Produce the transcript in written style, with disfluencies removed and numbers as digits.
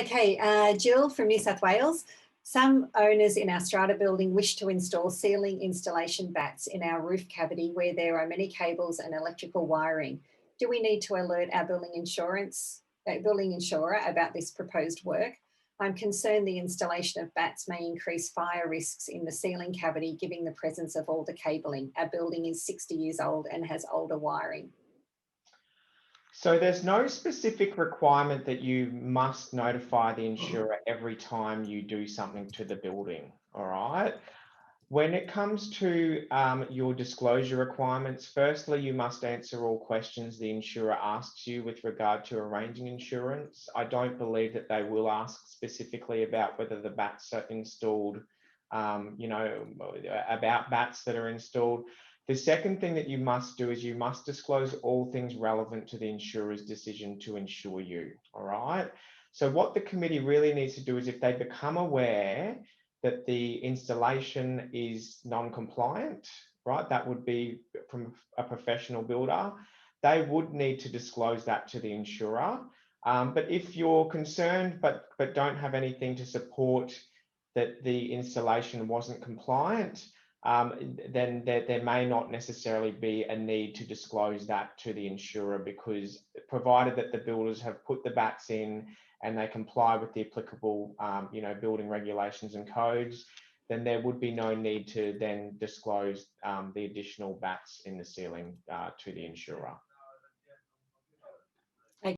Okay, Jill from New South Wales. Some owners in our strata building wish to install ceiling installation bats in our roof cavity where there are many cables and electrical wiring. Do we need to alert our building insurer about this proposed work? I'm concerned the installation of bats may increase fire risks in the ceiling cavity, given the presence of all the cabling. Our building is 60 years old and has older wiring. So there's no specific requirement that you must notify the insurer every time you do something to the building, all right? When it comes to your disclosure requirements, firstly, you must answer all questions the insurer asks you with regard to arranging insurance. I don't believe that they will ask specifically about whether the bats are installed, about bats that are installed. The second thing that you must do is you must disclose all things relevant to the insurer's decision to insure you, all right? So what the committee really needs to do is if they become aware that the installation is non-compliant, right? That would be from a professional builder. They would need to disclose that to the insurer. But if you're concerned but don't have anything to support that the installation wasn't compliant, then there may not necessarily be a need to disclose that to the insurer, because provided that the builders have put the bats in and they comply with the applicable building regulations and codes, then there would be no need to then disclose the additional bats in the ceiling to the insurer.